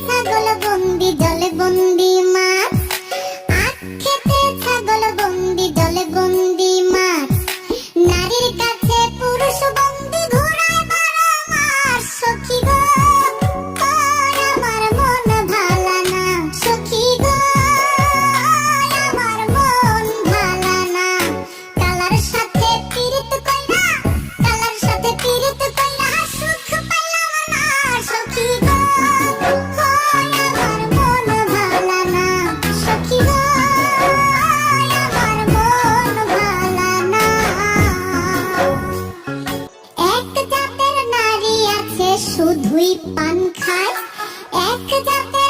ছাগল বন্দি জলে বন্দি মাছ, আখ খেতে ছাগল বন্দি জলে বন্দি মাছ, নারীর কাছে পুরুষ বন্দি ঘোড়ায় বাড়া মাস। সখী গো আমার মন ভালা না, সখী গো আমার মন ভালা না। কালার সাথে পীড়িত কইরা, কালার সাথে পীড়িত কইরা সুখ পাইলাম না। সখী গো আমার মন ভালা না, সখী গো আমার মন ভালা না। এক জাতের নারী আছে শুধুই পান খায়, এক জাতের